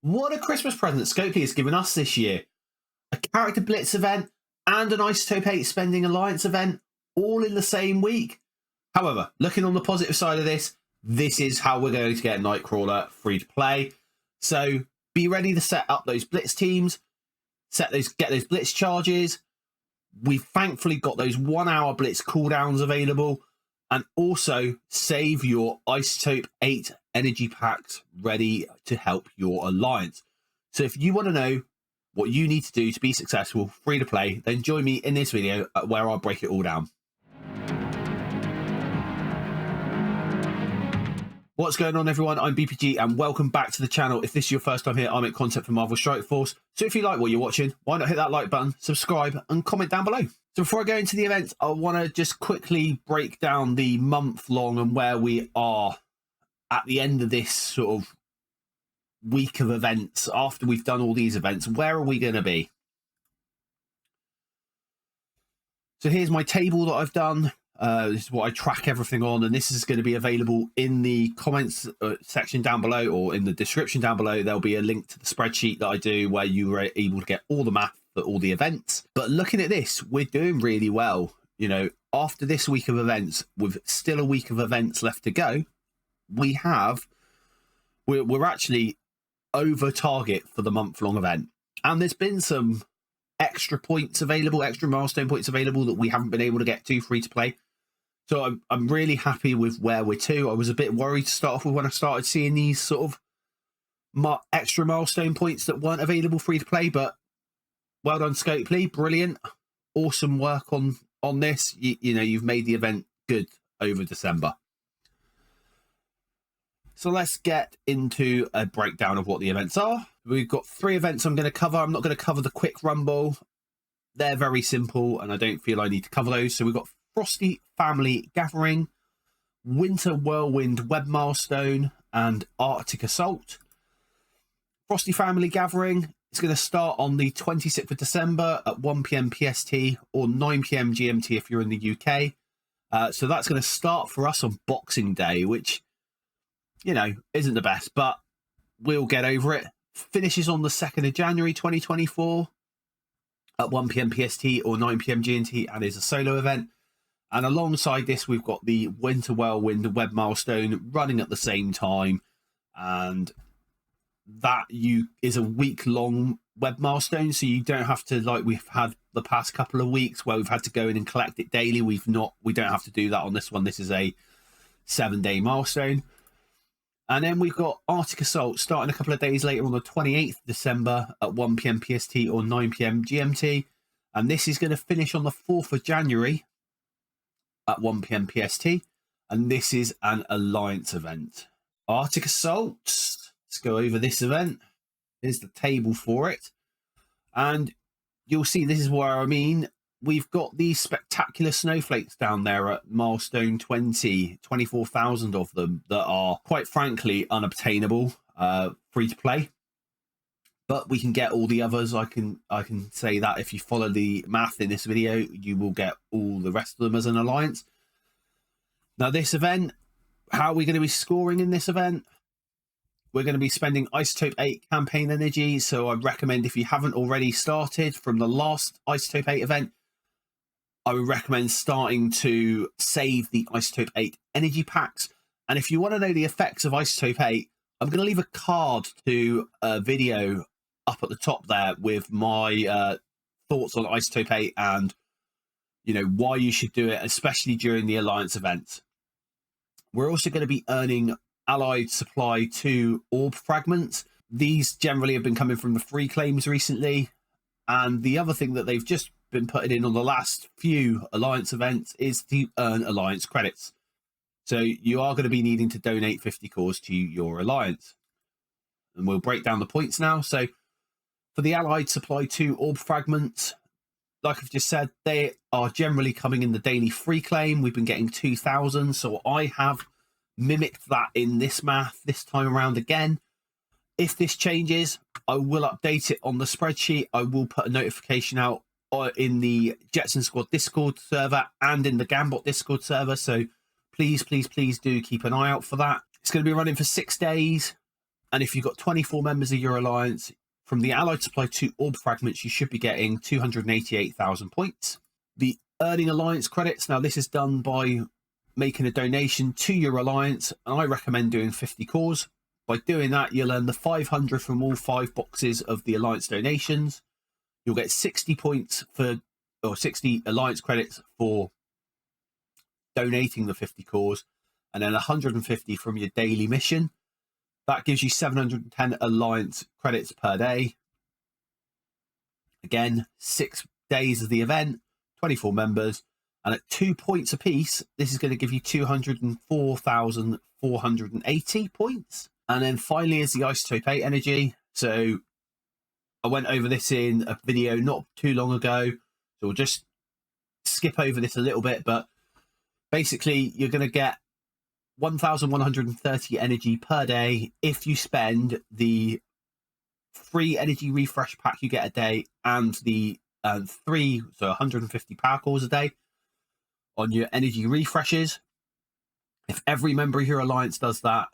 What a Christmas present Scopely has given us this year. A Character Blitz event and an Isotope 8 Spending Alliance event all in the same week. However, looking on the positive side of this is how we're going to get Nightcrawler free to play. So be ready to set up those Blitz teams, get those Blitz charges. We've thankfully got those 1 hour Blitz cooldowns available, and also save your Isotope 8 energy packs ready to help your alliance. So if you want to know what you need to do to be successful, free to play, then join me in this video where I'll break it all down. What's going on, everyone? I'm BPG and welcome back to the channel. If this is your first time here, I make content for Marvel Strike Force. So if you like what you're watching, why not hit that like button, subscribe and comment down below. So before I go into the event, I want to just quickly break down the month long and where we are at the end of this sort of week of events. After we've done all these events, where are we going to be? So here's my table that I've done. This is what I track everything on, and this is going to be available in the comments section down below, or in the description down below. There'll be a link to the spreadsheet that I do where you are able to get all the math for all the events. But looking at this, we're doing really well. You know, after this week of events, with still a week of events left to go, we're actually over target for the month-long event. And there's been some extra points available, extra milestone points available that we haven't been able to get to free to play. So I'm really happy with where we're to. I was a bit worried to start off with when I started seeing these sort of extra milestone points that weren't available free to play, but well done, Scopely. Brilliant. Awesome work on this. You know, you've made the event good over December. So let's get into a breakdown of what the events are. We've got 3 events I'm going to cover. I'm not going to cover the quick rumble. They're very simple and I don't feel I need to cover those. So we've got Frosty Family Gathering, Winter Whirlwind Web Milestone, and Arctic Assault. Frosty Family Gathering is going to start on the 26th of December at 1 PM PST or 9 PM GMT if you're in the UK. So that's going to start for us on Boxing Day, which, you know, isn't the best, but we'll get over it. Finishes on the 2nd of January 2024 at 1 PM PST or 9 PM GMT and is a solo event. And alongside this, we've got the Winter Whirlwind Web Milestone running at the same time. And that is a week-long web milestone, so you don't have to, like we've had the past couple of weeks where we've had to go in and collect it daily. We don't have to do that on this one. This is a 7-day milestone. And then we've got Arctic Assault starting a couple of days later on the 28th of December at 1 PM PST or 9 PM GMT. And this is going to finish on the 4th of January at 1 PM PST. And this is an Alliance event. Arctic Assault. Let's go over this event. Here's the table for it. And you'll see this is where I mean. We've got these spectacular snowflakes down there at milestone 20, 24,000 of them that are quite frankly unobtainable, free to play. But we can get all the others. I can say that if you follow the math in this video, you will get all the rest of them as an alliance. Now this event, how are we going to be scoring in this event? We're going to be spending Isotope 8 campaign energy. So I recommend, if you haven't already started from the last Isotope 8 event, I would recommend starting to save the Isotope 8 energy packs. And if you want to know the effects of Isotope 8, I'm going to leave a card to a video up at the top there with my thoughts on Isotope 8 and, you know, why you should do it, especially during the Alliance events. We're also going to be earning Allied Supply 2 orb fragments. These generally have been coming from the free claims recently. And the other thing that they've just been putting in on the last few Alliance events is to earn Alliance credits. So you are going to be needing to donate 50 cores to your Alliance. And we'll break down the points now. So for the Allied Supply 2 orb fragments, like I've just said, they are generally coming in the daily free claim. We've been getting 2,000. So I have mimicked that in this math this time around again. If this changes, I will update it on the spreadsheet. I will put a notification out in the Jetson Squad Discord server and in the Gambot Discord server. So please do keep an eye out for that. It's going to be running for 6 days. And if you've got 24 members of your alliance, from the allied supply to orb fragments, you should be getting 288,000 points. The earning alliance credits, now this is done by making a donation to your alliance, and I recommend doing 50 cores. By doing that, you'll earn the 500 from all 5 boxes of the alliance donations. You'll get 60 points for, or 60 alliance credits for donating the 50 cores, and then 150 from your daily mission. That gives you 710 alliance credits per day. Again, 6 days of the event, 24 members, and at 2 points apiece, this is going to give you 204,480 points. And then finally is the Isotope 8 energy. So I went over this in a video not too long ago, so we'll just skip over this a little bit, but basically you're going to get 1,130 energy per day if you spend the free energy refresh pack you get a day and the 150 power cores a day on your energy refreshes. If every member of your alliance does that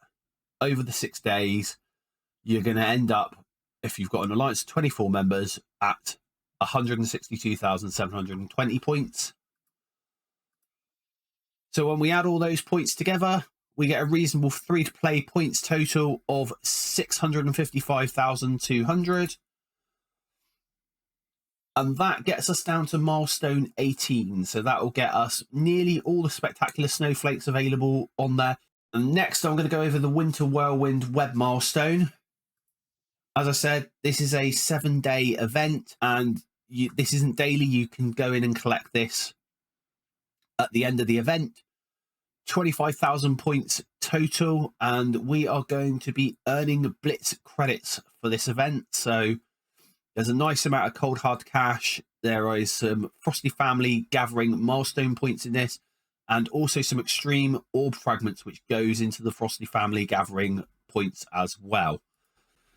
over the 6 days, you're going to end up, if you've got an alliance of 24 members, at 162,720 points. So when we add all those points together, we get a reasonable free-to-play points total of 655,200. And that gets us down to milestone 18. So that will get us nearly all the spectacular snowflakes available on there. And next, I'm going to go over the Winter Whirlwind web milestone. As I said, this is a 7-day event, and this isn't daily. You can go in and collect this at the end of the event. 25,000 points total, and we are going to be earning Blitz credits for this event. So there's a nice amount of cold hard cash. There is some Frosty family gathering milestone points in this, and also some extreme orb fragments, which goes into the Frosty family gathering points as well.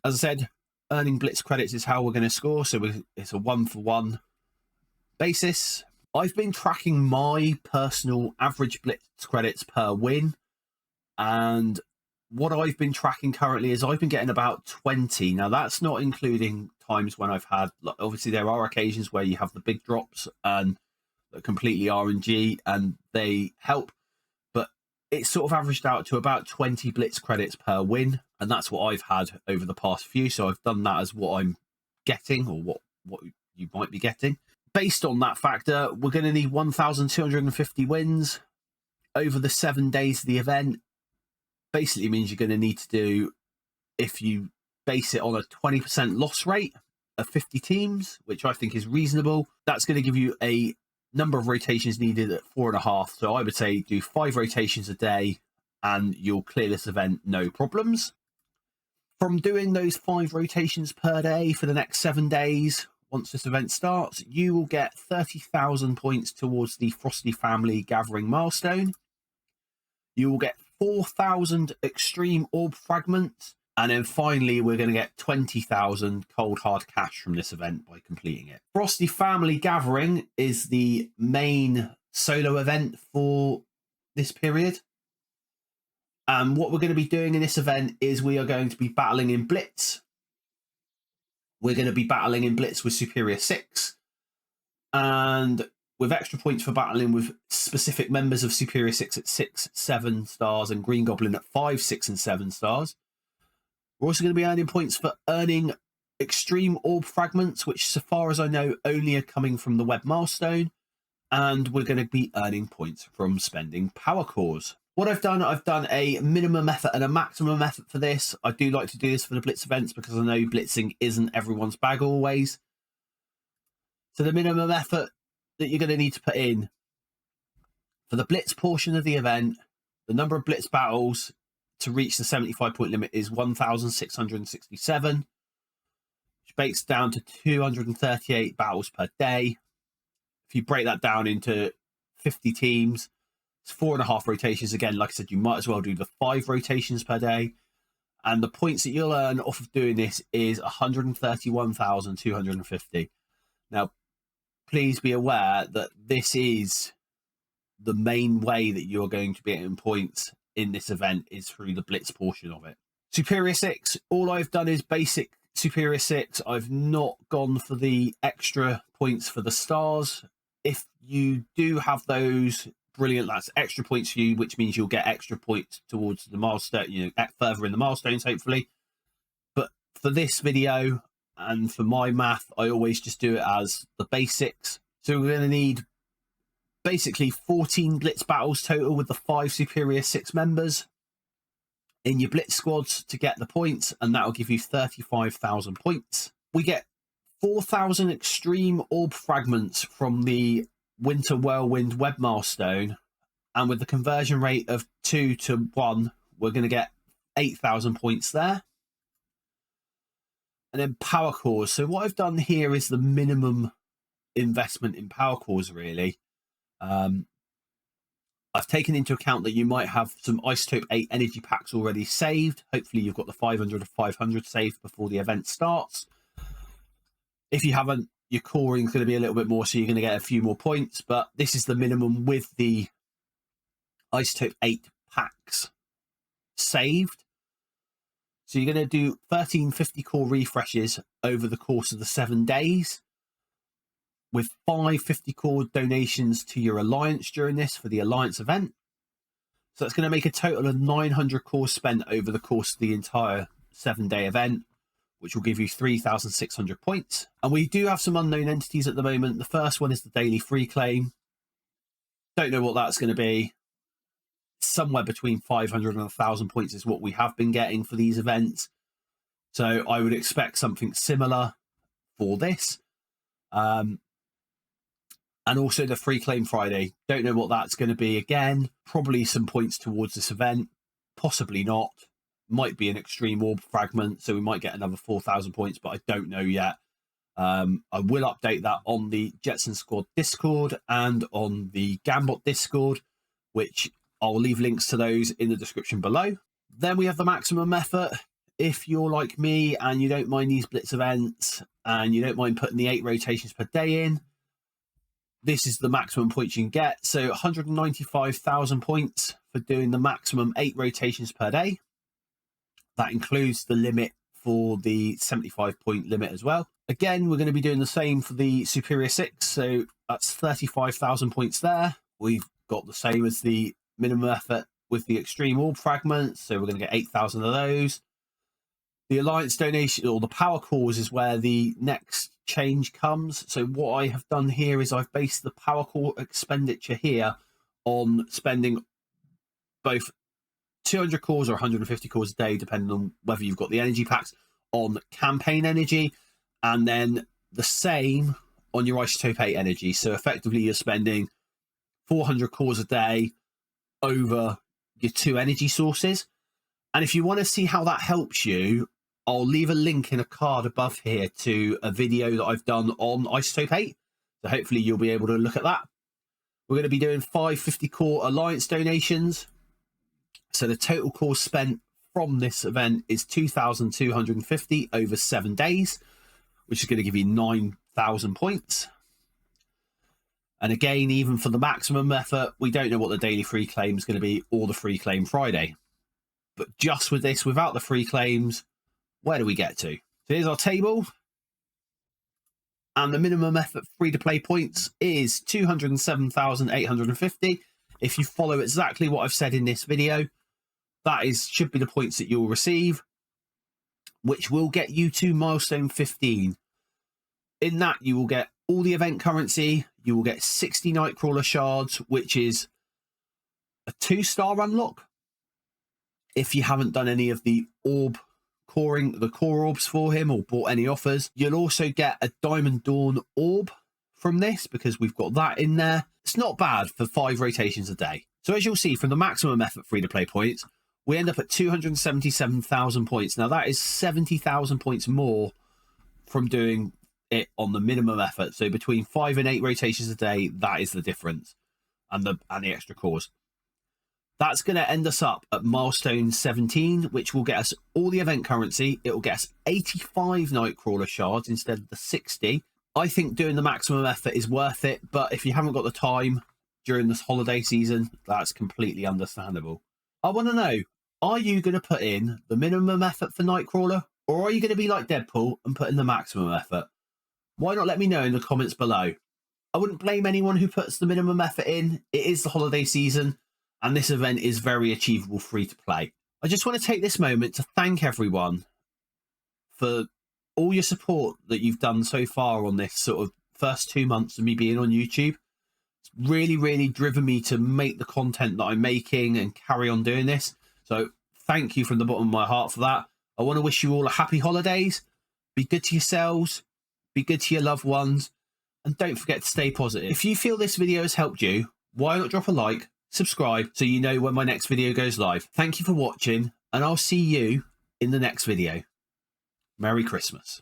As I said, earning Blitz credits is how we're going to score. So it's a 1-for-1 basis. I've been tracking my personal average Blitz credits per win, and what I've been tracking currently is I've been getting about 20. Now, that's not including times when I've had, obviously there are occasions where you have the big drops and they're completely RNG and they help, but it's sort of averaged out to about 20 Blitz credits per win, and that's what I've had over the past few. So I've done that as what I'm getting, or what you might be getting. Based on that factor, we're going to need 1,250 wins over the 7 days of the event. Basically means you're going to need to do, if you base it on a 20% loss rate of 50 teams, which I think is reasonable, that's going to give you a number of rotations needed at 4.5. So I would say do 5 rotations a day and you'll clear this event no problems. From doing those 5 rotations per day for the next 7 days, once this event starts, you will get 30,000 points towards the Frosty family gathering milestone. You will get 4,000 extreme orb fragments. And then finally, we're going to get 20,000 cold hard cash from this event by completing it. Frosty family gathering is the main solo event for this period. And what we're going to be doing in this event is we are going to be battling in Blitz. We're going to be battling in Blitz with Superior 6. And with extra points for battling with specific members of Superior 6 at 6, 7 stars and Green Goblin at 5, 6 and 7 stars. We're also going to be earning points for earning extreme orb fragments, which so far as I know only are coming from the web milestone. And we're going to be earning points from spending power cores. What I've done a minimum effort and a maximum effort for this. I do like to do this for the Blitz events because I know blitzing isn't everyone's bag always. So the minimum effort that you're going to need to put in for the Blitz portion of the event, the number of Blitz battles to reach the 75 point limit is 1,667, which breaks down to 238 battles per day. If you break that down into 50 teams, it's 4.5 rotations. Again, like I said, you might as well do the 5 rotations per day. And the points that you'll earn off of doing this is 131,250. Now, please be aware that this is the main way that you're going to be getting points in this event is through the Blitz portion of it. Superior 6, all I've done is basic Superior 6. I've not gone for the extra points for the stars. If you do have those, brilliant, that's extra points for you, which means you'll get extra points towards the milestone, you know, further in the milestones, hopefully. But for this video and for my math, I always just do it as the basics. So we're going to need basically 14 blitz battles total with the 5 Superior 6 members in your blitz squads to get the points, and that will give you 35,000 points. We get 4,000 extreme orb fragments from the Winter Whirlwind web milestone, and with the conversion rate of 2 to 1, we're going to get 8,000 points there. And then power cores. So what I've done here is the minimum investment in power cores, really. I've taken into account that you might have some Isotope 8 energy packs already saved. Hopefully you've got the 500 of 500 saved before the event starts. If you haven't, your coring is going to be a little bit more, so you're going to get a few more points. But this is the minimum with the Isotope 8 packs saved. So you're going to do 13 50 core refreshes over the course of the 7 days, with 5 50 core donations to your alliance during this for the alliance event. So that's going to make a total of 900 cores spent over the course of the entire 7-day event, which will give you 3,600 points. And we do have some unknown entities at the moment. The first one is the daily free claim. Don't know what that's going to be. Somewhere between 500 and 1,000 points is what we have been getting for these events. So I would expect something similar for this. And also the free claim Friday. Don't know what that's going to be again. Probably some points towards this event. Possibly not. Might be an extreme orb fragment, so we might get another 4,000 points, but I don't know yet. I will update that on the Jetson Squad Discord and on the Gambot Discord, which I'll leave links to those in the description below. Then we have the maximum effort. If you're like me and you don't mind these blitz events and you don't mind putting the 8 rotations per day in, this is the maximum points you can get. So 195,000 points for doing the maximum 8 rotations per day. That includes the limit for the 75 point limit as well. Again, we're going to be doing the same for the Superior 6. So that's 35,000 points there. We've got the same as the minimum effort with the extreme orb fragments. So we're going to get 8,000 of those. The alliance donation or the power cores is where the next change comes. So what I have done here is I've based the power core expenditure here on spending both 200 cores or 150 cores a day, depending on whether you've got the energy packs, on campaign energy, and then the same on your Isotope 8 energy. So effectively you're spending 400 cores a day over your 2 energy sources. And if you want to see how that helps you, I'll leave a link in a card above here to a video that I've done on Isotope 8. So hopefully you'll be able to look at that. We're going to be doing 5 50 core alliance donations. So the total cores spent from this event is 2,250 over 7 days, which is going to give you 9,000 points. And again, even for the maximum effort, we don't know what the daily free claim is going to be or the free claim Friday. But just with this, without the free claims, where do we get to? So here's our table. And the minimum effort free-to-play points is 207,850. If you follow exactly what I've said in this video, that should be the points that you'll receive, which will get you to milestone 15. In that, you will get all the event currency. You will get 60 Nightcrawler shards, which is a 2-star unlock. If you haven't done any of the orb coring, the core orbs for him, or bought any offers, you'll also get a Diamond Dawn orb from this because we've got that in there. It's not bad for 5 rotations a day. So as you'll see from the maximum effort free-to-play points, we end up at 277,000 points. Now that is 70,000 points more from doing it on the minimum effort. So between 5 and 8 rotations a day, that is the difference, and the extra cores. That's going to end us up at milestone 17, which will get us all the event currency. It will get us 85 Nightcrawler shards instead of the 60. I think doing the maximum effort is worth it, but if you haven't got the time during this holiday season, that's completely understandable. I want to know, Are you going to put in the minimum effort for Nightcrawler, or are you going to be like Deadpool and put in the maximum effort? Why not let me know in the comments below? I wouldn't blame anyone who puts the minimum effort in. It is the holiday season, and this event is very achievable free to play. I just want to take this moment to thank everyone for all your support that you've done so far on this sort of first 2 months of me being on YouTube. It's really driven me to make the content that I'm making and carry on doing this. So thank you from the bottom of my heart for that. I want to wish you all a happy holidays. Be good to yourselves. Be good to your loved ones. And don't forget to stay positive. If you feel this video has helped you, why not drop a like, subscribe, so you know when my next video goes live. Thank you for watching, and I'll see you in the next video. Merry Christmas.